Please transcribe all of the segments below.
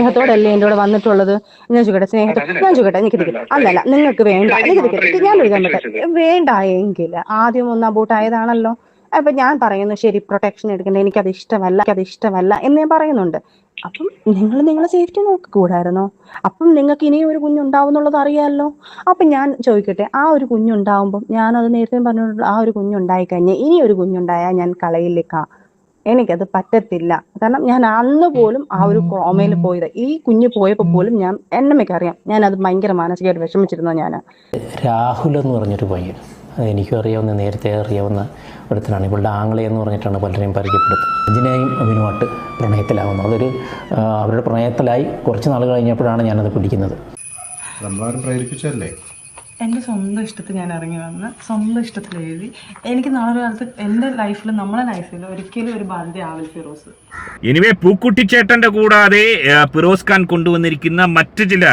സ്നേഹത്തോടല്ലേ എൻ്റെ കൂടെ വന്നിട്ടുള്ളത്? ഞാൻ ചോദിക്കട്ടെ, ഞാൻ ചോദിക്കട്ടെ, നിൽക്കത്തില്ല. അല്ലല്ല, നിങ്ങൾക്ക് വേണ്ട, നിൽക്കത്തില്ല, ഞാൻ എഴുതാൻ പറ്റും. വേണ്ട എങ്കിൽ ആദ്യം ഒന്ന് അബോട്ട് ആയതാണല്ലോ. അപ്പൊ ഞാൻ പറയുന്നു ശരി, പ്രൊട്ടക്ഷൻ എടുക്കണ്ട, എനിക്കത് ഇഷ്ടമല്ല എന്ന് ഞാൻ പറയുന്നുണ്ട്. അപ്പം നിങ്ങൾ നിങ്ങളെ സേഫ്റ്റി നോക്കിക്കൂടായിരുന്നോ? അപ്പം നിങ്ങൾക്ക് ഇനിയും ഒരു കുഞ്ഞുണ്ടാവും എന്നുള്ളത് അറിയാമല്ലോ. അപ്പം ഞാൻ ചോദിക്കട്ടെ, ആ ഒരു കുഞ്ഞുണ്ടാവുമ്പം ഞാനത് നേരത്തെ പറഞ്ഞിട്ടുള്ള ആ ഒരു കുഞ്ഞുണ്ടായി കഴിഞ്ഞാൽ ഇനി ഒരു കുഞ്ഞുണ്ടായാൽ ഞാൻ കളയിലേക്കാ, എനിക്കത് പറ്റത്തില്ല. കാരണം ഞാൻ അന്ന് പോലും ആ ഒരു കോമയിൽ പോയത്, ഈ കുഞ്ഞ് പോയപ്പോൾ പോലും ഞാൻ എന്നമ്മയ്ക്കറിയാം ഞാൻ അത് ഭയങ്കര മാനസികമായിട്ട് വിഷമിച്ചിരുന്നു. ഞാൻ രാഹുൽ എന്ന് പറഞ്ഞൊരു പയ്യൻ, അത് എനിക്കും അറിയാവുന്ന, നേരത്തെ അറിയാവുന്ന ഒരുത്തനാണ്. ഇവളുടെ ആംഗ്ലേ എന്ന് പറഞ്ഞിട്ടാണ് പലരെയും പരിചയപ്പെടുത്തുന്നത്. അജിനെയും അഭിനുമായിട്ട് പ്രണയത്തിലാവുന്നു. അതൊരു അവരുടെ പ്രണയത്തിലായി കുറച്ച് നാൾ കഴിഞ്ഞപ്പോഴാണ് ഞാനത് പിടിക്കുന്നത്. നമ്മളാരും പ്രേരിപ്പിച്ചല്ലേ? എൻ്റെ സ്വന്തം ഇഷ്ടത്തിൽ ഞാൻ ഇറങ്ങി വന്ന് സ്വന്തം ഇഷ്ടത്തിൽ എഴുതി. എനിക്ക് നാളെ കാലത്ത് എൻ്റെ ലൈഫിൽ, നമ്മളെ ലൈഫിൽ ഒരിക്കലും ഒരു ബാധ്യത ആവില്ല ഫിറോസ്. എനിവേ, പൂക്കുട്ടിച്ചേട്ടന്റെ കൂടാതെ ഫിറോസ് ഖാൻ കൊണ്ടുവന്നിരിക്കുന്ന മറ്റു ചില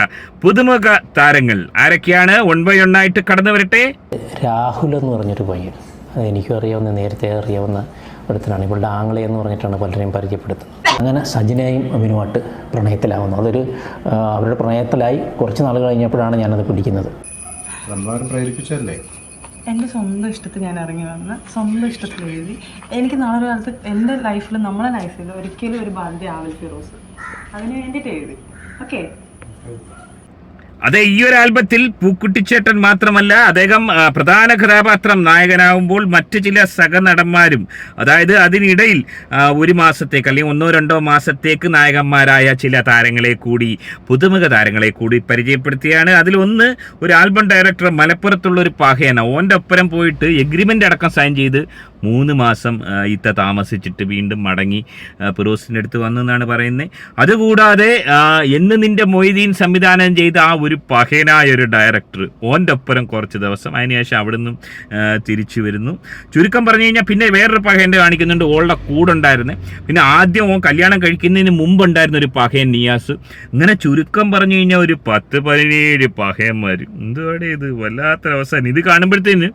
പുതുമുഖ താരങ്ങൾ ആരൊക്കെയാണ്? 1 by 1 ആയിട്ട് കടന്നു വരട്ടെ. രാഹുൽ എന്ന് പറഞ്ഞൊരു പയ്യൻ, അത് എനിക്കും അറിയാവുന്ന, നേരത്തെ അറിയാവുന്ന ഒരുത്തനാണ്. ഇവളുടെ ആംഗ്ലേ എന്ന് പറഞ്ഞിട്ടാണ് പലരെയും പരിചയപ്പെടുത്തുന്നത്. അങ്ങനെ സജിനെയും അഭിനുമായിട്ട് പ്രണയത്തിലാവുന്നു. അതൊരു അവരുടെ പ്രണയത്തിലായി കുറച്ച് നാൾ കഴിഞ്ഞപ്പോഴാണ് ഞാനത് പിടിക്കുന്നത്. നമ്മളാരും പ്രേരിപ്പിച്ചല്ലേ? എൻ്റെ സ്വന്തം ഇഷ്ടത്തിൽ ഞാൻ ഇറങ്ങി വന്ന് സ്വന്തം ഇഷ്ടത്തിൽ എഴുതി. എനിക്ക് നാളെ കാലത്ത് എൻ്റെ ലൈഫിൽ, നമ്മളെ ലൈഫിൽ ഒരിക്കലും ഒരു ബാധ്യത ആവില്ല ഫിറോസ്. അതിന് വേണ്ടിയിട്ട് എഴുതി. ഓക്കെ. അതെ, ഈ ഒരു ആൽബത്തിൽ പൂക്കുട്ടിച്ചേട്ടൻ മാത്രമല്ല, അദ്ദേഹം പ്രധാന കഥാപാത്രം നായകനാവുമ്പോൾ മറ്റു ചില സഹനടന്മാരും, അതായത് അതിനിടയിൽ 1 മാസത്തേക്ക് അല്ലെങ്കിൽ 1-2 മാസത്തേക്ക് നായകന്മാരായ ചില താരങ്ങളെ കൂടി, പുതുമുഖ താരങ്ങളെ കൂടി പരിചയപ്പെടുത്തിയാണ്. അതിലൊന്ന് ഒരു ആൽബം ഡയറക്ടർ, മലപ്പുറത്തുള്ള ഒരു പഹയന, ഓൻ്റെ ഒപ്പരം പോയിട്ട് എഗ്രിമെൻ്റ് അടക്കം സൈൻ ചെയ്ത് 3 മാസം താമസിച്ചിട്ട് വീണ്ടും മടങ്ങി ഫിറോസിൻ്റെ അടുത്ത് വന്നെന്നാണ് പറയുന്നത്. അതുകൂടാതെ എന്ന് നിന്റെ മൊയ്തീൻ സംവിധാനം ചെയ്ത ആ ഒരു പഹയനായ ഒരു ഡയറക്ടർ, ഓൻ്റെ ഒപ്പരം കുറച്ച് ദിവസം, അതിനുശേഷം അവിടെ നിന്നും തിരിച്ചു വരുന്നു. ചുരുക്കം പറഞ്ഞു കഴിഞ്ഞാൽ പിന്നെ വേറൊരു പഹയൻ്റെ കാണിക്കുന്നുണ്ട്, ഓളുടെ കൂടെ ഉണ്ടായിരുന്നു. പിന്നെ ആദ്യം ഓൻ കല്യാണം കഴിക്കുന്നതിന് മുമ്പുണ്ടായിരുന്ന ഒരു പഹയൻ നിയാസ്. ഇങ്ങനെ ചുരുക്കം പറഞ്ഞു കഴിഞ്ഞാൽ ഒരു 10-17 പഹയന്മാർ. എന്തുവാടെ ഇത്, വല്ലാത്തൊരവസാനം. ഇത് കാണുമ്പോഴത്തേന്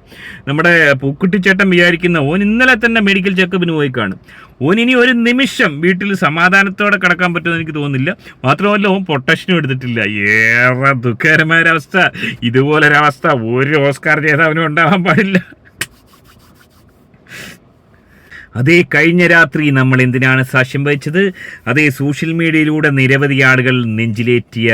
നമ്മുടെ പൂക്കുട്ടിച്ചേട്ടൻ വിചാരിക്കുന്ന, ഓൻ ഇന്നലെ തന്നെ മെഡിക്കൽ ചെക്കപ്പിന് പോയി കാണും. ഓൻ ഇനി ഒരു നിമിഷം വീട്ടിൽ സമാധാനത്തോടെ കിടക്കാൻ പറ്റുമെന്ന് എനിക്ക് തോന്നുന്നില്ല. മാത്രമല്ല, ഓൻ പ്രൊട്ടക്ഷനും എടുത്തിട്ടില്ല. ഏറെ ദുഃഖകരമായ ഒരവസ്ഥ. ഇതുപോലൊരവസ്ഥ ഒരു ഓസ്കാർ ജേതാവിനും ഉണ്ടാവാൻ പാടില്ല. അതേ, കഴിഞ്ഞ രാത്രി നമ്മൾ എന്തിനാണ് സാക്ഷ്യം വഹിച്ചത്? അതേ, സോഷ്യൽ മീഡിയയിലൂടെ നിരവധി ആളുകൾ നെഞ്ചിലേറ്റിയ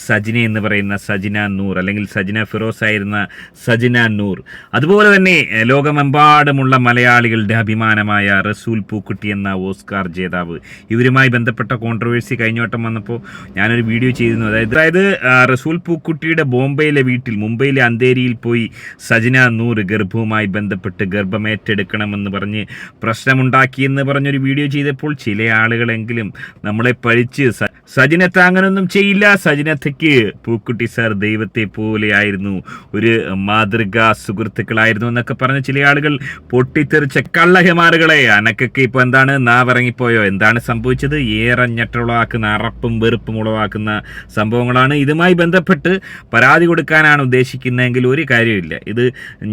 സജിന എന്ന് പറയുന്ന സജിന നൂർ, അല്ലെങ്കിൽ സജിന ഫിറോസ് ആയിരുന്ന സജിന നൂർ, അതുപോലെ തന്നെ ലോകമെമ്പാടുമുള്ള മലയാളികളുടെ അഭിമാനമായ റസൂൽ പൂക്കുട്ടി എന്ന ഓസ്കാർ ജേതാവ്. ഇവരുമായി ബന്ധപ്പെട്ട കോൺട്രവേഴ്സി കഴിഞ്ഞ വട്ടം വന്നപ്പോൾ ഞാനൊരു വീഡിയോ ചെയ്തിരുന്നു. അതായത് റസൂൽ പൂക്കുട്ടിയുടെ ബോംബെയിലെ വീട്ടിൽ, മുംബൈയിലെ അന്തേരിയിൽ പോയി സജിന നൂർ ഗർഭവുമായി ബന്ധപ്പെട്ട് ഗർഭമേറ്റെടുക്കണമെന്ന് പറഞ്ഞ് പ്രശ്നമുണ്ടാക്കിയെന്ന് പറഞ്ഞൊരു വീഡിയോ ചെയ്തപ്പോൾ ചില ആളുകളെങ്കിലും നമ്മളെ പഴിച്ച്, സജിനത്ത് അങ്ങനൊന്നും ചെയ്യില്ല, സജിനത്തയ്ക്ക് പൂക്കുട്ടി സാർ ദൈവത്തെ പോലെയായിരുന്നു, ഒരു മാതൃകാ സുഹൃത്തുക്കളായിരുന്നു എന്നൊക്കെ പറഞ്ഞ ചില ആളുകൾ പൊട്ടിത്തെറിച്ച കള്ളഹിമാറുകളെ. അനക്കൊക്കെ ഇപ്പോൾ എന്താണ്, നാവിറങ്ങിപ്പോയോ? എന്താണ് സംഭവിച്ചത്? ഏറെ ഞെട്ടുളവാക്കുന്ന, അറപ്പും വെറുപ്പും ഉളവാക്കുന്ന സംഭവങ്ങളാണ്. ഇതുമായി ബന്ധപ്പെട്ട് പരാതി കൊടുക്കാനാണ് ഉദ്ദേശിക്കുന്നതെങ്കിൽ ഒരു കാര്യമില്ല. ഇത്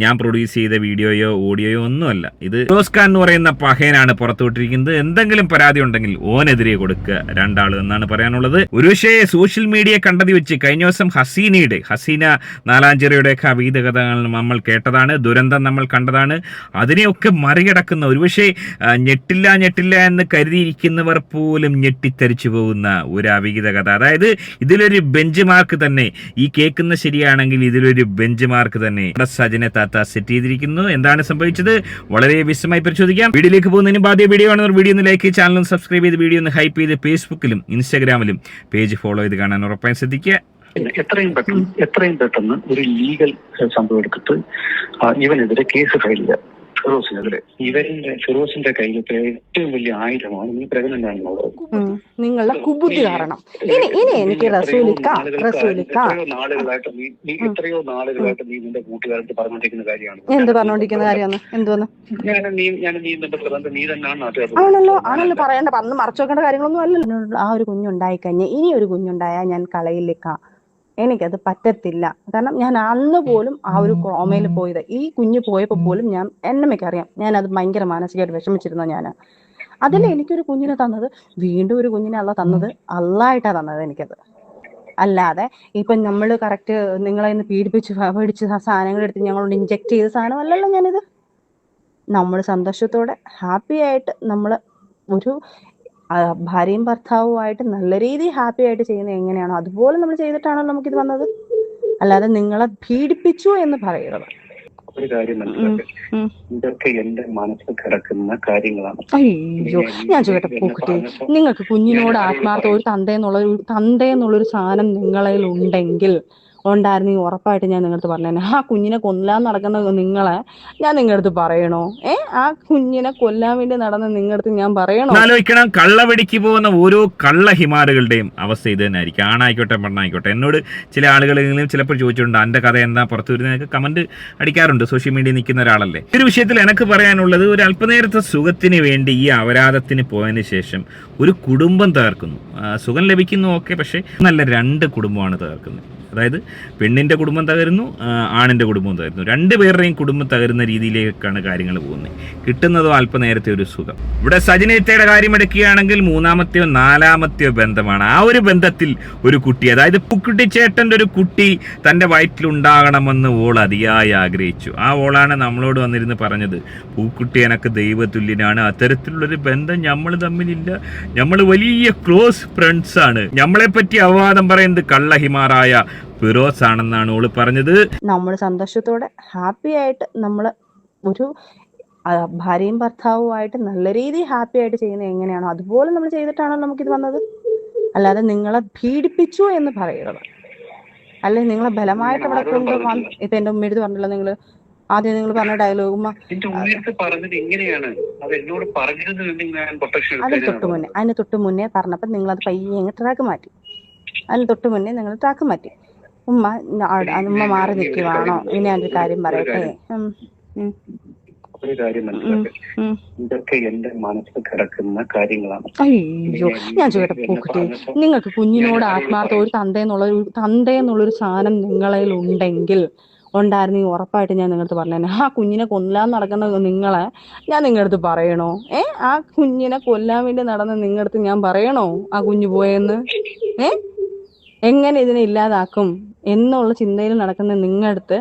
ഞാൻ പ്രൊഡ്യൂസ് ചെയ്ത വീഡിയോയോ ഓഡിയോയോ ഒന്നുമല്ല. ഇത് ഫിറോസ് ഖാൻ എന്ന് പറയുന്ന പഹയനാണ് പുറത്തുവിട്ടിരിക്കുന്നത്. എന്തെങ്കിലും പരാതി ഉണ്ടെങ്കിൽ ഓനെതിരെ കൊടുക്കുക, 2 ആൾ എന്നാണ് പറയാനുള്ളത്. ഒരുപക്ഷേ സോഷ്യൽ മീഡിയ കണ്ടതി വെച്ച് കഴിഞ്ഞ ദിവസം ഹസീന നാലാഞ്ചിറയുടെ കവിത കഥകൾ നമ്മൾ കേട്ടതാണ്, ദുരന്തം നമ്മൾ കണ്ടതാണ്. അതിനെയൊക്കെ മറികടക്കുന്ന, ഒരുപക്ഷേ ഞെട്ടില്ല എന്ന് കരുതിയിരിക്കുന്നവർ പോലും ഞെട്ടിത്തരിച്ചു പോകുന്ന ഒരു അവിഹിത കഥ. അതായത് ഇതിലൊരു ബെഞ്ച് മാർക്ക് തന്നെ, ഈ കേൾക്കുന്ന ശരിയാണെങ്കിൽ ഇതിലൊരു ബെഞ്ച് മാർക്ക് തന്നെ സജിന താത്ത സെറ്റ് ചെയ്തിരിക്കുന്നു. എന്താണ് സംഭവിച്ചത്? വളരെ വിശദമായി പരിശോധിക്കാം. വീഡിയോയിലേക്ക് പോകുന്നതിന് ആദ്യ വീഡിയോ ആണ്, വീഡിയോ ഒന്ന് ലൈക്ക്, ചാനൽ സബ്സ്ക്രൈബ് ചെയ്ത്, വീഡിയോ ഒന്ന് ഹൈപ്പ് ചെയ്ത്, ഫേസ്ബുക്കിലും ഇൻസ്റ്റാഗ്രാമിലും പേജ് ഫോളോ ചെയ്ത് കാണാൻ ഉറപ്പായും ശ്രദ്ധിക്കുക. എത്രയും പെട്ടെന്ന് ഒരു ലീഗൽ സംഭവം എടുത്തിട്ട് ഇവനെതിരെ കേസ് ഫയൽ ചെയ്യുക. ഫിറോസിനെതിരെ. ഫിറോസിന്റെ കയ്യിലത്തെ ഏറ്റവും വലിയ ആയുധമാണ് നീ പ്രഗ്നന്റ് ആണെന്നുള്ളത്. നിങ്ങളുടെ കുബുദ്ധി കാരണം. ഇനി എനിക്ക് എത്രയോ നാളുകളായിട്ട് നീ നിന്റെ കൂട്ടുകാരുടെ പറഞ്ഞോണ്ടിരിക്കുന്ന കാര്യമാണ്. എന്ത് പറഞ്ഞോണ്ടിരിക്കുന്ന കാര്യമാണ്? എന്തോന്ന്? നീ തന്നെയാണ് ആണല്ലോ പറയണ്ട, പറഞ്ഞ് മറച്ചു വെക്കേണ്ട കാര്യങ്ങളൊന്നും അല്ലല്ലോ. ആ ഒരു കുഞ്ഞുണ്ടായി കഴിഞ്ഞാൽ ഇനി ഒരു കുഞ്ഞുണ്ടായാൽ ഞാൻ കളയിലേക്കാ, എനിക്കത് പറ്റത്തില്ല. കാരണം ഞാൻ അന്ന് പോലും ആ ഒരു കോമയിൽ പോയത്, ഈ കുഞ്ഞ് പോയപ്പോൾ പോലും ഞാൻ എന്നമ്മയ്ക്കറിയാം ഞാൻ അത് ഭയങ്കര മാനസികമായിട്ട് വിഷമിച്ചിരുന്നു. ഞാൻ അതിൽ എനിക്കൊരു കുഞ്ഞിനെ തന്നത്, വീണ്ടും ഒരു കുഞ്ഞിനെ അല്ല തന്നത്, അള്ളായിട്ടാ തന്നത് എനിക്കത്. അല്ലാതെ ഇപ്പം നമ്മൾ കറക്റ്റ് നിങ്ങളെ ഇന്ന് പേടിച്ച് സാധനങ്ങൾ എടുത്ത് ഞങ്ങളോട് ഇഞ്ചെക്ട് ചെയ്ത സാധനം അല്ലല്ലോ ഞാനിത്. നമ്മൾ സന്തോഷത്തോടെ ഹാപ്പി ആയിട്ട് നമ്മൾ ഒരു ഭാര്യയും ഭർത്താവുമായിട്ട് നല്ല രീതിയിൽ ഹാപ്പി ആയിട്ട് ചെയ്യുന്നത് എങ്ങനെയാണോ അതുപോലെ നമ്മൾ ചെയ്തിട്ടാണോ നമുക്കിത് വന്നത്. അല്ലാതെ നിങ്ങളെ പീഡിപ്പിച്ചു എന്ന് പറയുന്നത്. ഒരു കാര്യം മനസ്സിലാക്കുക, ഇതൊക്കെ എന്റെ മനസ്സിൽ കിടക്കുന്ന കാര്യങ്ങളാണ്. അയ്യോ, ഞാൻ ചോദിക്കട്ടെ പൂക്കുട്ടി, നിങ്ങൾക്ക് കുഞ്ഞിനോട് ആത്മാർത്ഥ ഒരു തന്തയെന്നുള്ളൊരു സാധനം നിങ്ങളിൽ ഉണ്ടെങ്കിൽ ഉണ്ടായിരുന്നെങ്കിൽ ഉറപ്പായിട്ട് ഞാൻ നിങ്ങളടുത്ത് പറഞ്ഞേനെ. ആ കുഞ്ഞിനെ കൊല്ലാൻ നടക്കുന്ന നിങ്ങളെ ഞാൻ നിങ്ങളടുത്ത് പറയണോ? ആ കുഞ്ഞിനെ കൊല്ലാൻ വേണ്ടി നടന്ന നിങ്ങളടുത്ത് ഞാൻ പറയണോ? ആലോചിക്കണം, കള്ളവെടിക്ക് പോകുന്ന ഓരോ കള്ള ഹിമാറുകളുടെയും അവസ്ഥ ഇത് തന്നെ ആയിരിക്കും. ആണായിക്കോട്ടെ പെണ്ണായിക്കോട്ടെ. എന്നോട് ചില ആളുകളെങ്കിലും ചിലപ്പോൾ ചോദിച്ചിട്ടുണ്ട്, എൻ്റെ കഥ എന്താ പുറത്തു വരുന്നതൊക്കെ കമന്റ് അടിക്കാറുണ്ട്. സോഷ്യൽ മീഡിയയിൽ നിൽക്കുന്ന ഒരാളല്ലേ. ഒരു വിഷയത്തിൽ എനിക്ക് പറയാനുള്ളത്, ഒരു അല്പനേരത്തെ സുഖത്തിന് വേണ്ടി ഈ അപരാധത്തിന് പോയതിന് ശേഷം ഒരു കുടുംബം തകർക്കുന്നു. സുഖം ലഭിക്കുന്നു, ഓക്കെ, പക്ഷേ നല്ല 2 കുടുംബമാണ് തകർക്കുന്നത്. അതായത് പെണ്ണിൻ്റെ കുടുംബം തകരുന്നു, ആണിൻ്റെ കുടുംബം തകരുന്നു. 2 പേരുടെയും കുടുംബം തകരുന്ന രീതിയിലേക്കാണ് കാര്യങ്ങൾ പോകുന്നത്. കിട്ടുന്നതോ അല്പനേരത്തെ ഒരു സുഖം. ഇവിടെ സജിനേത്തയുടെ കാര്യം എടുക്കുകയാണെങ്കിൽ 3-മത്തെയോ 4-മത്തെയോ ബന്ധമാണ്. ആ ഒരു ബന്ധത്തിൽ ഒരു കുട്ടി, അതായത് പൂക്കുട്ടി ചേട്ടൻ്റെ ഒരു കുട്ടി തൻ്റെ വയറ്റിലുണ്ടാകണമെന്ന് ഓൾ അതിയായി ആഗ്രഹിച്ചു. ആ ഓളാണ് നമ്മളോട് വന്നിരുന്ന് പറഞ്ഞത്, പൂക്കുട്ടി എനക്ക് ദൈവതുല്യനാണ്, അത്തരത്തിലുള്ളൊരു ബന്ധം നമ്മൾ തമ്മിലില്ല, നമ്മൾ വലിയ ക്ലോസ് ഫ്രണ്ട്സ് ആണ്, നമ്മളെ പറ്റി അപവാദം പറയുന്നത് കള്ളഹിമാറായ ഫിറോസ് ആണെന്നാണ് ഓള് പറഞ്ഞത്. നമ്മൾ സന്തോഷത്തോടെ ഹാപ്പി ആയിട്ട് നമ്മൾ ഒരു ഭാര്യയും ഭർത്താവുമായിട്ട് നല്ല രീതിയിൽ ഹാപ്പി ആയിട്ട് ചെയ്യുന്നത് എങ്ങനെയാണോ അതുപോലെ നമ്മൾ ചെയ്തിട്ടാണോ നമുക്കിത് വന്നത്. അല്ലാതെ നിങ്ങളെ പീഡിപ്പിച്ചു എന്ന് പറയുന്നത്. അല്ലെങ്കിൽ നിങ്ങളെ ബലമായിട്ട് അവിടെ കൊണ്ട് ഇപ്പൊ എന്റെ ഉമ്മയെടുത്ത് പറഞ്ഞല്ലോ, നിങ്ങൾ ആദ്യം നിങ്ങൾ പറഞ്ഞ ഡയലോഗ് ഉമ്മ അതിന് തൊട്ട് മുന്നേ പറഞ്ഞപ്പോ നിങ്ങൾ അത് പയ്യെ ട്രാക്ക് മാറ്റി. അതിന് തൊട്ട് മുന്നേ നിങ്ങൾ ട്രാക്ക് മാറ്റി. ഉമ്മ മാറി നിൽക്കുവാണോ? ഇനി ഞാനൊരു കാര്യം പറയട്ടെ. ഒരു കാര്യം മനസ്സിലാക്കുക, ഇതൊക്കെ എന്റെ മനസ്സിൽ കിടക്കുന്ന കാര്യങ്ങളാണ്. അയ്യോ, ഞാൻ ചോദിക്കട്ടെ പൂക്കുട്ടി, നിങ്ങൾക്ക് കുഞ്ഞിനോട് ആത്മാർത്ഥ ഒരു തന്തയെന്നുള്ളൊരു സാധനം നിങ്ങളിൽ ഉണ്ടെങ്കിൽ ഉണ്ടായിരുന്നെങ്കിൽ ഉറപ്പായിട്ട് ഞാൻ നിങ്ങളടുത്ത് പറഞ്ഞേനെ. ആ കുഞ്ഞിനെ കൊല്ലാൻ നടക്കുന്ന നിങ്ങളെ ഞാൻ നിങ്ങളടുത്ത് പറയണോ? ആ കുഞ്ഞിനെ കൊല്ലാൻ വേണ്ടി നടന്ന നിങ്ങളടുത്ത് ഞാൻ പറയണോ ആ കുഞ്ഞു പോയെന്ന്? എങ്ങനെ ഇതിനെ ഇല്ലാതാക്കും എന്നുള്ള ചിന്തയിൽ നടക്കുന്ന നിങ്ങളടുത്ത്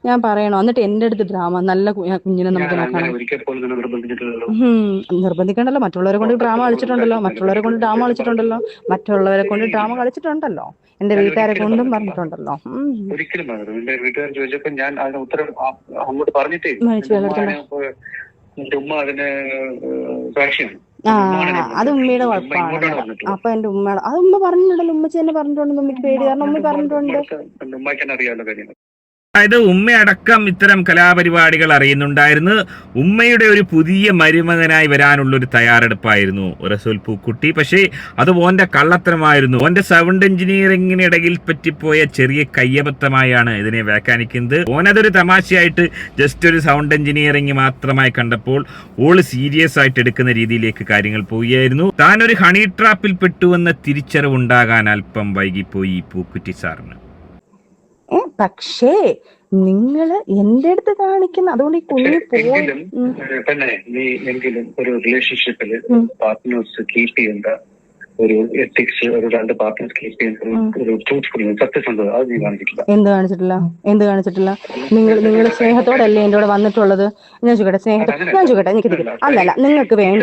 ഞാൻ പറയണോ? എന്നിട്ട് എന്റെ അടുത്ത് ഡ്രാമ, നല്ല കുഞ്ഞിനെ നമുക്ക് നോക്കണം. നിർബന്ധിക്കണ്ടല്ലോ, മറ്റുള്ളവരെ കൊണ്ട് ഡ്രാമ കളിച്ചിട്ടുണ്ടല്ലോ, മറ്റുള്ളവരെ കൊണ്ട് ഡ്രാമ കളിച്ചിട്ടുണ്ടല്ലോ, എന്റെ വീട്ടുകാരെ കൊണ്ടും പറഞ്ഞിട്ടുണ്ടല്ലോ. ഒരിക്കലും വീട്ടുകാർ ചോദിച്ചപ്പോ ഞാൻ അതിന് ഉത്തരം അങ്ങോട്ട് പറഞ്ഞിട്ടേ ഉമ്മ അതിന് സാക്ഷിയാണ്. അത് ഉമ്മയുടെ കുഴപ്പമാണ്. അപ്പൊ എന്റെ ഉമ്മയുടെ അത് ഉമ്മ പറഞ്ഞിട്ടുണ്ടല്ലോ, ഉമ്മച്ചി തന്നെ പറഞ്ഞിട്ടുണ്ട്, ഉമ്മയ്ക്ക് പേടി കാരണം ഉമ്മ പറഞ്ഞിട്ടുണ്ട്. ഉമ്മയ്ക്ക് തന്നെ അറിയാവുന്ന കാര്യങ്ങൾ. അതായത് ഉമ്മയടക്കം ഇത്തരം കലാപരിപാടികൾ അറിയുന്നുണ്ടായിരുന്നു. ഉമ്മയുടെ ഒരു പുതിയ മരുമകനായി വരാനുള്ളൊരു തയ്യാറെടുപ്പായിരുന്നു റസൂൽ പൂക്കുട്ടി. പക്ഷേ അത് ഓന്റെ കള്ളത്തരമായിരുന്നു. ഓന്റെ സൗണ്ട് എഞ്ചിനീയറിംഗിനിടയിൽ പറ്റിപ്പോയ ചെറിയ കയ്യബദ്ധമായാണ് ഇതിനെ വ്യാഖ്യാനിക്കുന്നത്. ഓനതൊരു തമാശയായിട്ട് ജസ്റ്റ് ഒരു സൗണ്ട് എഞ്ചിനീയറിംഗ് മാത്രമായി കണ്ടപ്പോൾ ഓള് സീരിയസ് ആയിട്ട് എടുക്കുന്ന രീതിയിലേക്ക് കാര്യങ്ങൾ പോവുകയായിരുന്നു. താനൊരു ഹണി ട്രാപ്പിൽ പെട്ടുവെന്ന തിരിച്ചറിവുണ്ടാകാൻ അല്പം വൈകിപ്പോയി പൂക്കുറ്റി സാറിന്. പക്ഷേ നിങ്ങൾ എന്റെ അടുത്ത് കാണിക്കുന്ന, അതുകൊണ്ട് ഈ കുഞ്ഞു തന്നെ നീ എങ്കിലും ഒരു റിലേഷൻഷിപ്പിൽ പാർട്ട്നേഴ്സ് കീപ്പ് ചെയ്യേണ്ട ഒരു എത്തിക്സ്, ഒരു 2 പാർട്ട്നേഴ്സ് കീപ്പ് ചെയ്യുന്ന ഒരു ട്രൂത്ത്ഫുൾനെസ്, സത്യസന്ധത, അത് നീ കാണിച്ചിട്ടില്ല. എന്ത് കാണിച്ചിട്ടില്ല? നിങ്ങൾ സ്നേഹത്തോടല്ലേ എന്റെ കൂടെ വന്നിട്ടുള്ളത്? ഞാൻ ചോദിക്കട്ടെ അല്ലല്ല, നിങ്ങൾക്ക് വേണ്ട,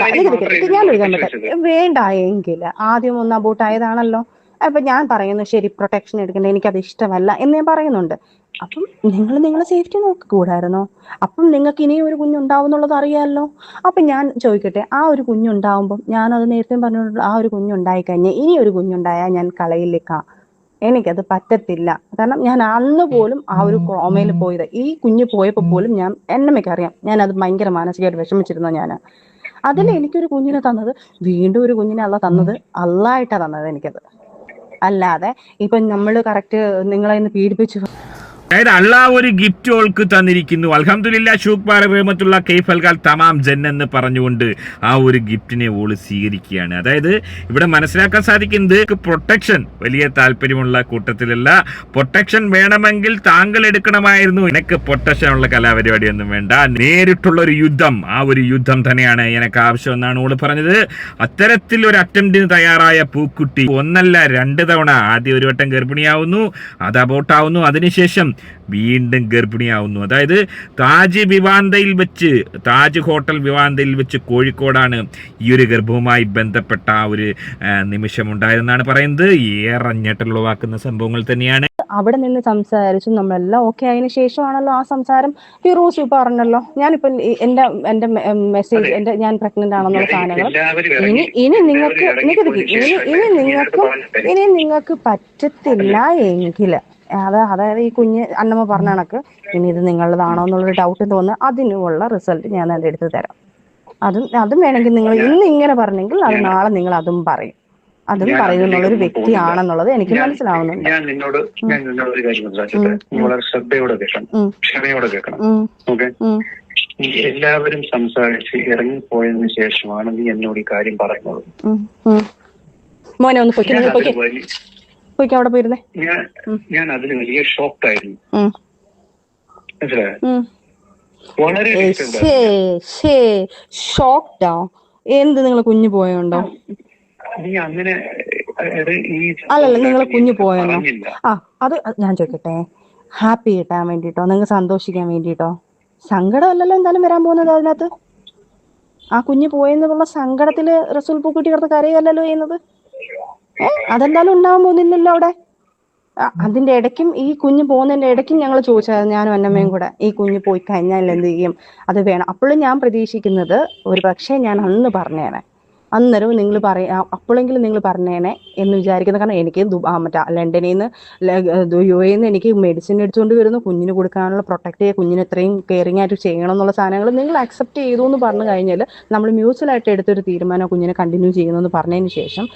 ഞാൻ എഴുതാൻ പറ്റും വേണ്ട എങ്കിൽ ആദ്യം ഒന്ന് അബോട്ട് ആയതാണല്ലോ. അപ്പൊ ഞാൻ പറയുന്നു ശരി, പ്രൊട്ടക്ഷൻ എടുക്കണ്ടേ, എനിക്കത് ഇഷ്ടമല്ല എന്ന് ഞാൻ പറയുന്നുണ്ട്. അപ്പം നിങ്ങളെ സേഫ്റ്റി നോക്കിക്കൂടായിരുന്നോ? അപ്പം നിങ്ങൾക്ക് ഇനിയും ഒരു കുഞ്ഞുണ്ടാവുന്നുള്ളത് അറിയാമല്ലോ. അപ്പം ഞാൻ ചോദിക്കട്ടെ, ആ ഒരു കുഞ്ഞുണ്ടാവുമ്പം ഞാനത് നേരത്തെ പറഞ്ഞിട്ടുണ്ട്, ആ ഒരു കുഞ്ഞുണ്ടായി കഴിഞ്ഞാൽ ഇനി ഒരു കുഞ്ഞുണ്ടായാൽ ഞാൻ കളയിലേക്കാ, എനിക്കത് പറ്റത്തില്ല. കാരണം ഞാൻ അന്ന് പോലും ആ ഒരു കോമയിൽ പോയത്, ഈ കുഞ്ഞ് പോയപ്പോൾ പോലും ഞാൻ എന്നമ്മയ്ക്കറിയാം, ഞാൻ അത് ഭയങ്കര മാനസികമായിട്ട് വിഷമിച്ചിരുന്നു. ഞാൻ അതിൽ എനിക്കൊരു കുഞ്ഞിനെ തന്നത്, വീണ്ടും ഒരു കുഞ്ഞിനെ അല്ല തന്നത്, അള്ളായിട്ടാ തന്നത് എനിക്കത്. അല്ലാതെ ഇപ്പൊ നമ്മൾ കറക്റ്റ് നിങ്ങളെ ഇന്ന് പീഡിപ്പിച്ചു. അതായത് അള്ളാഹ് ഒരു ഗിഫ്റ്റ് ഓൾക്ക് തന്നിരിക്കുന്നു. അൽഹംദുലില്ലാ ഷൂഖ് റഹ്മത്തുള്ള കൈഫ് അൽഗാൽ തമാം ജൻ എന്ന് പറഞ്ഞുകൊണ്ട് ആ ഒരു ഗിഫ്റ്റിനെ ഓള് സ്വീകരിക്കുകയാണ്. അതായത് ഇവിടെ മനസ്സിലാക്കാൻ സാധിക്കുന്നത് പ്രൊട്ടക്ഷൻ വലിയ താല്പര്യമുള്ള കൂട്ടത്തിലല്ല. പ്രൊട്ടക്ഷൻ വേണമെങ്കിൽ താങ്കൾ എടുക്കണമായിരുന്നു. എനിക്ക് പ്രൊട്ടക്ഷൻ ഉള്ള കലാപരിപാടിയൊന്നും വേണ്ട, നേരിട്ടുള്ള ഒരു യുദ്ധം, ആ ഒരു യുദ്ധം തന്നെയാണ് എനിക്ക് ആവശ്യമെന്നാണ് ഓള് പറഞ്ഞത്. അത്തരത്തിൽ ഒരു അറ്റംപ്റ്റിന് തയ്യാറായ പൂക്കുട്ടി ഒന്നല്ല 2 തവണ, ആദ്യം ഒരു വട്ടം ഗർഭിണിയാവുന്നു, അത് അബോട്ടാവുന്നു, അതിനുശേഷം വീണ്ടും ഗർഭിണിയാവുന്നു. അതായത് താജ് ഹോട്ടൽ വിവാന്തയിൽ വെച്ച് കോഴിക്കോടാണ് ഈ ഒരു ഗർഭവുമായി ബന്ധപ്പെട്ട ആ ഒരു നിമിഷമുണ്ടായതെന്നാണ് പറയുന്നത്. ഏറെ ഞെട്ടലുളവാക്കുന്ന സംഭവങ്ങൾ തന്നെയാണ്. അവിടെ നിന്ന് സംസാരിച്ചു നമ്മളെല്ലാം ഓക്കെ ആയതിനു ശേഷമാണല്ലോ ആ സംസാരം ഫിറോസ് പറഞ്ഞല്ലോ. ഞാനിപ്പോ എന്റെ മെസ്സേജ് ഞാൻ പ്രഗ്നന്റ് ആണെന്നുള്ള സാധനങ്ങൾ ഇനി നിങ്ങൾക്ക് പറ്റത്തില്ല എങ്കിൽ അതായത് ഈ കുഞ്ഞ് അന്നമ്മ പറഞ്ഞ കണക്ക് ഇനി ഇത് നിങ്ങളുടേതാണോ എന്നുള്ളൊരു ഡൗട്ട് തോന്നുന്നു, അതിനുള്ള റിസൾട്ട് ഞാൻ അത് എടുത്തു തരാം. അതും വേണമെങ്കിൽ നിങ്ങൾ ഇന്ന് ഇങ്ങനെ പറഞ്ഞെങ്കിൽ അത് നാളെ നിങ്ങൾ അതും പറയും. അതും പറയുന്നുള്ളൊരു വ്യക്തിയാണെന്നുള്ളത് എനിക്ക് മനസ്സിലാവുന്നുണ്ട്. ഞാൻ നിന്നോട് ഒരു കാര്യം മനസ്സിലാക്കിയിട്ട് നീ വളരെ ശ്രദ്ധയോടെ കേൾക്കണം, ക്ഷമയോടെ കേൾക്കണം. ഓക്കെ, എല്ലാവരും സംസാരിച്ച് ഇറങ്ങിപ്പോയതിനു ശേഷമാണ് നീ എന്നോട് ഈ കാര്യം പറയുന്നത്. മോനെ ഒന്ന് പോയിക്കോ അവിടെ പോയിരുന്നേ. ഞാൻ അതിന് വലിയ ഷോക്കായിരുന്നു, മനസ്സിലായോ? വളരെ ഷോക്ക്ഡോ? എന്ത് നിങ്ങൾ കുഞ്ഞു പോയോണ്ടോ? നീ അങ്ങനെ അല്ലല്ല നിങ്ങൾ കുഞ്ഞു പോയെന്നോ? അത് ഞാൻ ചോദിക്കട്ടെ, ഹാപ്പി കിട്ടാൻ വേണ്ടിട്ടോ, നിങ്ങൾക്ക് സന്തോഷിക്കാൻ വേണ്ടിട്ടോ? സങ്കടമല്ലല്ലോ എന്തായാലും വരാൻ പോകുന്നത് അതിനകത്ത്. ആ കുഞ്ഞു പോയെന്നുള്ള സങ്കടത്തില് റസൂൽ പൂക്കുട്ടി കിടന്ന് കരയല്ലല്ലോ ചെയ്യുന്നത്. അതെന്തായാലും ഉണ്ടാവാൻ പോകുന്നില്ലല്ലോ അവിടെ. അതിന്റെ ഇടയ്ക്കും ഈ കുഞ്ഞ് പോകുന്നതിന്റെ ഇടയ്ക്കും ഞങ്ങൾ ചോദിച്ചാൽ ഞാനും അന്നമ്മയും കൂടെ ഈ കുഞ്ഞ് പോയി കഴിഞ്ഞാൽ എന്ത് ചെയ്യും, അത് വേണം. അപ്പോഴും ഞാൻ പ്രതീക്ഷിക്കുന്നത് ഒരു പക്ഷേ ഞാൻ അന്ന് പറഞ്ഞേനെ, അന്നേരം നിങ്ങൾ അപ്പോഴെങ്കിലും നിങ്ങൾ പറഞ്ഞേനെ എന്ന് വിചാരിക്കുന്നത്. കാരണം എനിക്ക് ലണ്ടനിൽ നിന്ന് UAE നിന്ന് എനിക്ക് മെഡിസിൻ എടുത്തുകൊണ്ട് വരുന്നു, കുഞ്ഞിന് കൊടുക്കാനുള്ള പ്രൊട്ടക്ട് ചെയ്യുക, കുഞ്ഞിന് എത്രയും കെയറിങ് ആയിട്ട് ചെയ്യണം എന്നുള്ള സാധനങ്ങൾ നിങ്ങൾ അക്സെപ്റ്റ് ചെയ്തു എന്ന് പറഞ്ഞു കഴിഞ്ഞാൽ നമ്മൾ മ്യൂച്വലായിട്ട് എടുത്തൊരു തീരുമാനം കുഞ്ഞിനെ കണ്ടിന്യൂ ചെയ്യുന്നു എന്ന് പറഞ്ഞതിന് ശേഷം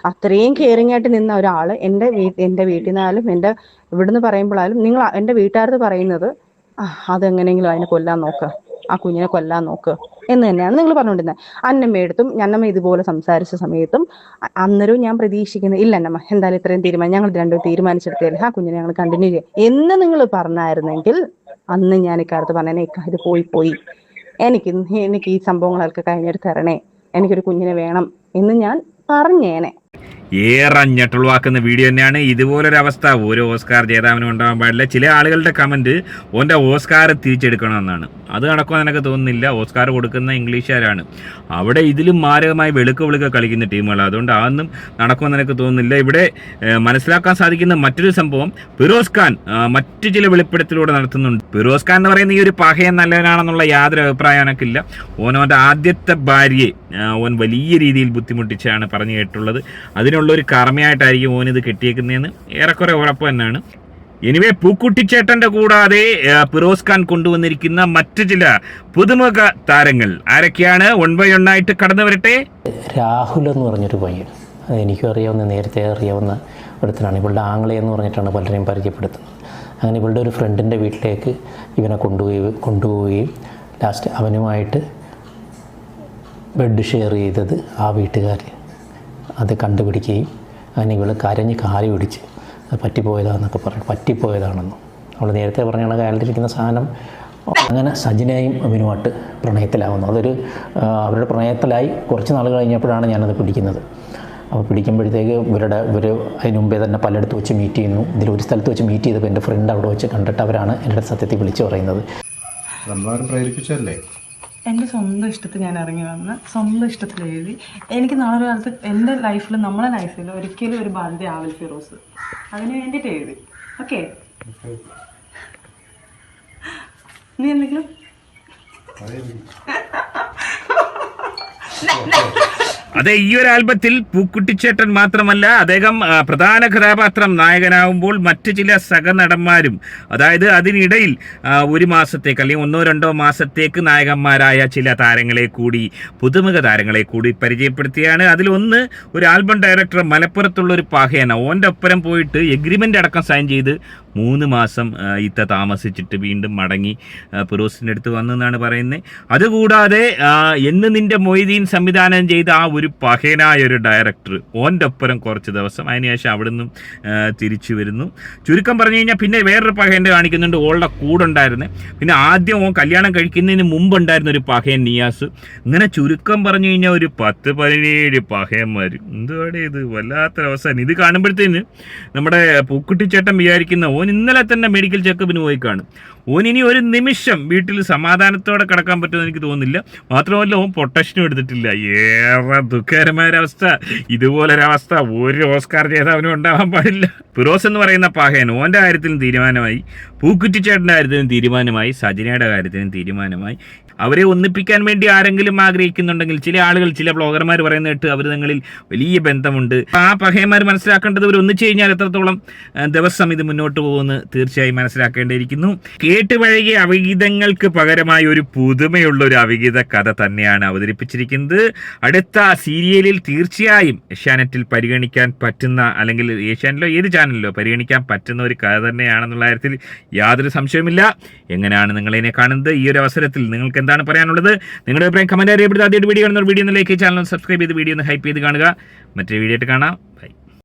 അത്രയും കെയറിങ് ആയിട്ട് നിന്ന ഒരാൾ എൻ്റെ വീട്ടിൽ നിന്നാലും എൻ്റെ ഇവിടുന്ന് പറയുമ്പോഴാലും നിങ്ങൾ എൻ്റെ വീട്ടുകാരത് പറയുന്നത് അതെങ്ങനെയെങ്കിലും അതിനെ കൊല്ലാൻ നോക്കുക, ആ കുഞ്ഞിനെ കൊല്ലാൻ നോക്കുക എന്ന് തന്നെയാണ് നിങ്ങൾ പറഞ്ഞുകൊണ്ടിരുന്നത്. അന്നമ്മയെടുത്തും അന്നമ്മ ഇതുപോലെ സംസാരിച്ച സമയത്തും അന്നേരവും ഞാൻ പ്രതീക്ഷിക്കുന്നത് ഇല്ല അന്നമ്മ എന്തായാലും ഇത്രയും തീരുമാനം ഞങ്ങൾ രണ്ടും തീരുമാനിച്ചെടുത്തില്ല, ആ കുഞ്ഞിനെ ഞങ്ങൾ കണ്ടിന്യൂ ചെയ്യാം എന്ന് നിങ്ങൾ പറഞ്ഞായിരുന്നെങ്കിൽ അന്ന് ഞാൻ ഇക്കാലത്ത് പറഞ്ഞേനെ, ഇത് പോയി എനിക്ക് ഈ സംഭവങ്ങളൊക്കെ കഴിഞ്ഞിട്ട് തരണേ, എനിക്കൊരു കുഞ്ഞിനെ വേണം എന്ന് ഞാൻ പറഞ്ഞേനെ. ഏറെ ഞെട്ടുളവാക്കുന്ന വീഡിയോ തന്നെയാണ്. ഇതുപോലൊരവസ്ഥ ഒരു ഓസ്കാർ ജേതാവിനും ഉണ്ടാകാൻ പാടില്ല. ചില ആളുകളുടെ കമൻറ്റ് ഓൻ്റെ ഓസ്കാർ തിരിച്ചെടുക്കണമെന്നാണ്. അത് നടക്കുമെന്ന് എനിക്ക് തോന്നുന്നില്ല. ഓസ്കാർ കൊടുക്കുന്ന ഇംഗ്ലീഷുകാരാണ്. അവിടെ ഇതിലും മാരകമായി വെളുക്ക കളിക്കുന്ന ടീമുകളാണ്. അതുകൊണ്ട് അതൊന്നും നടക്കുമെന്ന് എനിക്ക് തോന്നുന്നില്ല. ഇവിടെ മനസ്സിലാക്കാൻ സാധിക്കുന്ന മറ്റൊരു സംഭവം, ഫിറോസ് ഖാൻ മറ്റു ചില വെളിപ്പെടുത്തലൂടെ നടത്തുന്നുണ്ട്. ഫിറോസ് ഖാൻ എന്ന് പറയുന്ന ഈ ഒരു പഹയൻ നല്ലവനാണെന്നുള്ള യാതൊരു അഭിപ്രായം എനിക്കില്ല. ഓൻ്റെ ആദ്യത്തെ ഭാര്യയെ ഓൻ വലിയ രീതിയിൽ ബുദ്ധിമുട്ടിച്ചാണ് പറഞ്ഞു കേട്ടുള്ളത്. അതിനുള്ളൊരു കർമ്മയായിട്ടായിരിക്കും ഓനിത് കെട്ടിയേക്കുന്നതെന്ന് ഏറെക്കുറെ ഉറപ്പ് തന്നെയാണ്. എനിവേ പൂക്കുട്ടിച്ചേട്ടൻ്റെ കൂടാതെ ഫിറോസ് ഖാൻ കൊണ്ടുവന്നിരിക്കുന്ന മറ്റു ചില പുതുമുഖ താരങ്ങൾ ആരൊക്കെയാണ്? 1 by 1 ആയിട്ട് കടന്നു വരട്ടെ. രാഹുൽ എന്ന് പറഞ്ഞൊരു പയ്യൻ, അത് എനിക്കും അറിയാവുന്ന നേരത്തെ അറിയാവുന്ന ഒരുത്തനാണ്. ഇവളുടെ ആംഗ്ലേ എന്ന് പറഞ്ഞിട്ടാണ് പലരെയും പരിചയപ്പെടുത്തുന്നത്. അങ്ങനെ ഇവളുടെ ഒരു ഫ്രണ്ടിൻ്റെ വീട്ടിലേക്ക് ഇവനെ കൊണ്ടുപോവുകയും ലാസ്റ്റ് അവനുമായിട്ട് ബെഡ് ഷെയർ ചെയ്തത് ആ വീട്ടുകാർ അത് കണ്ടുപിടിക്കുകയും അങ്ങനെ ഇവൾ കരഞ്ഞ് കാല് പിടിച്ച് അത് പറ്റിപ്പോയതാണെന്നൊക്കെ പറഞ്ഞു. പറ്റിപ്പോയതാണെന്നും അവൾ നേരത്തെ പറഞ്ഞ അയാളിരിക്കുന്ന സാധനം. അങ്ങനെ സജിനയും അഭിനുമായിട്ട് പ്രണയത്തിലാവുന്നു. അവരുടെ പ്രണയത്തിലായി കുറച്ച് നാൾ കഴിഞ്ഞപ്പോഴാണ് ഞാനത് പിടിക്കുന്നത്. അപ്പോൾ പിടിക്കുമ്പോഴത്തേക്ക് ഇവർ അതിന് മുമ്പേ തന്നെ പലയിടത്ത് വെച്ച് മീറ്റ് ചെയ്യുന്നു. ഇതിലൊരു സ്ഥലത്ത് വെച്ച് മീറ്റ് ചെയ്തപ്പോൾ എൻ്റെ ഫ്രണ്ട് അവിടെ വെച്ച് കണ്ടിട്ട് അവരാണ് എൻ്റെ സത്യത്തിൽ വിളിച്ചു പറയുന്നത്. നമ്മളാരും പ്രേരിപ്പിച്ചല്ലേ? എൻ്റെ സ്വന്തം ഇഷ്ടത്തിൽ ഞാൻ ഇറങ്ങി വന്ന് സ്വന്തം ഇഷ്ടത്തിൽ എഴുതി. എനിക്ക് നാളെ ഒരു കാലത്ത് എൻ്റെ ലൈഫിൽ നമ്മളെ ലൈഫിൽ ഒരിക്കലും ഒരു ബാധ്യത ആവില്ല ഫിറോസ്, അതിന് വേണ്ടിയിട്ട് എഴുതി. ഓക്കെ, നീ എന്തെങ്കിലും അതെ, ഈ ഒരു ആൽബത്തിൽ പൂക്കുട്ടിച്ചേട്ടൻ മാത്രമല്ല, അദ്ദേഹം പ്രധാന കഥാപാത്രം നായകനാവുമ്പോൾ മറ്റ് ചില സഹനടന്മാരും, അതായത് അതിനിടയിൽ 1 മാസത്തേക്ക് അല്ലെങ്കിൽ 1-2 മാസത്തേക്ക് നായകന്മാരായ ചില താരങ്ങളെ കൂടി, പുതുമുഖ താരങ്ങളെ കൂടി പരിചയപ്പെടുത്തിയാണ്. അതിലൊന്ന് ഒരു ആൽബം ഡയറക്ടർ മലപ്പുറത്തുള്ള ഒരു പാഹയാണ്. ഓൻ്റെ ഒപ്പരം പോയിട്ട് എഗ്രിമെൻ്റ് അടക്കം സൈൻ ചെയ്ത് 3 മാസം ഇത്ത താമസിച്ചിട്ട് വീണ്ടും മടങ്ങി ഫിറോസിൻ്റെ അടുത്ത് വന്നെന്നാണ് പറയുന്നത്. അതുകൂടാതെ എന്ന് നിന്റെ മൊയ്തീൻ സംവിധാനം ചെയ്ത ആ ഒരു പഹയനായ ഒരു ഡയറക്ടർ ഓൻ്റെ ഒപ്പരം കുറച്ച് ദിവസം, അതിനുശേഷം അവിടെ നിന്നും തിരിച്ചു വരുന്നു. ചുരുക്കം പറഞ്ഞു കഴിഞ്ഞാൽ പിന്നെ വേറൊരു പഹയൻ്റെ കാണിക്കുന്നുണ്ട്, ഓളുടെ കൂടെ ഉണ്ടായിരുന്നു. പിന്നെ ആദ്യം ഓൻ കല്യാണം കഴിക്കുന്നതിന് മുമ്പുണ്ടായിരുന്ന ഒരു പഹയൻ നിയാസ്. ഇങ്ങനെ ചുരുക്കം പറഞ്ഞു കഴിഞ്ഞാൽ ഒരു 10-17 പഹയന്മാർ. എന്തുവാടെ ഇത്, വല്ലാത്തൊരവസാനം. ഇത് കാണുമ്പോഴത്തേന് നമ്മുടെ പൂക്കുട്ടിച്ചേട്ടൻ വിചാരിക്കുന്ന ഓൻ ഇന്നലെ തന്നെ മെഡിക്കൽ ചെക്കപ്പിന് പോയി കാണും. ഓൻ ഇനി ഒരു നിമിഷം വീട്ടിൽ സമാധാനത്തോടെ കിടക്കാൻ പറ്റുമെന്ന് എനിക്ക് തോന്നുന്നില്ല. മാത്രമല്ല ഓൻ പ്രൊട്ടക്ഷനും എടുത്തിട്ടില്ല. ഏറെ ദുഃഖകരമായൊരവസ്ഥ. ഇതുപോലൊരവസ്ഥ ഒരു ഓസ്കാർ ജേതാവിനും ഉണ്ടാവാൻ പാടില്ല. ഫിറോസ് എന്ന് പറയുന്ന പഹയൻ ഓൻ്റെ കാര്യത്തിലും തീരുമാനമായി, പൂക്കുറ്റിച്ചേട്ടൻ്റെ കാര്യത്തിലും തീരുമാനമായി, സജിനയുടെ കാര്യത്തിലും തീരുമാനമായി. അവരെ ഒന്നിപ്പിക്കാൻ വേണ്ടി ആരെങ്കിലും ആഗ്രഹിക്കുന്നുണ്ടെങ്കിൽ, ചില ആളുകൾ, ചില ബ്ലോഗർമാർ പറയുന്ന കേട്ട് അവർ തങ്ങളിൽ വലിയ ബന്ധമുണ്ട്. ആ പഹയന്മാർ മനസ്സിലാക്കേണ്ടത് ഇവർ ഒന്നിച്ചു കഴിഞ്ഞാൽ എത്രത്തോളം ദിവസം ഇത് മുന്നോട്ട് പോകുമെന്ന് തീർച്ചയായും മനസ്സിലാക്കേണ്ടിയിരിക്കുന്നു. കേട്ടുപഴകിയ അവിഹിതങ്ങൾക്ക് പകരമായി ഒരു പുതുമയുള്ള ഒരു അവിഹിത കഥ തന്നെയാണ് അവതരിപ്പിച്ചിരിക്കുന്നത്. അടുത്ത സീരിയലിൽ തീർച്ചയായും ഏഷ്യാനെറ്റിൽ പരിഗണിക്കാൻ പറ്റുന്ന, അല്ലെങ്കിൽ ഏഷ്യാനെറ്റിലോ ഏത് ചാനലിലോ പരിഗണിക്കാൻ പറ്റുന്ന ഒരു കഥ തന്നെയാണെന്നുള്ള കാര്യത്തിൽ യാതൊരു സംശയവുമില്ല. എങ്ങനെയാണ് നിങ്ങളതിനെ കാണുന്നത്? ഈ ഒരു അവസരത്തിൽ നിങ്ങൾക്ക് എന്താണ് പറയാനുള്ളത്? നിങ്ങളുടെ അഭിപ്രായം കമന്റ് അറിയപ്പെടുന്നത്. ആദ്യമായിട്ട് വീഡിയോ കാണുന്ന വീഡിയോ ഒന്ന് ലൈക്ക്, ചാനൽ സബ്സ്ക്രൈബ് ചെയ്ത് വീഡിയോ ഒന്ന് ഹൈപ്പ് ചെയ്ത് കാണുക. മറ്റൊരു വീഡിയോ ആയിട്ട് കാണാം. ബൈ.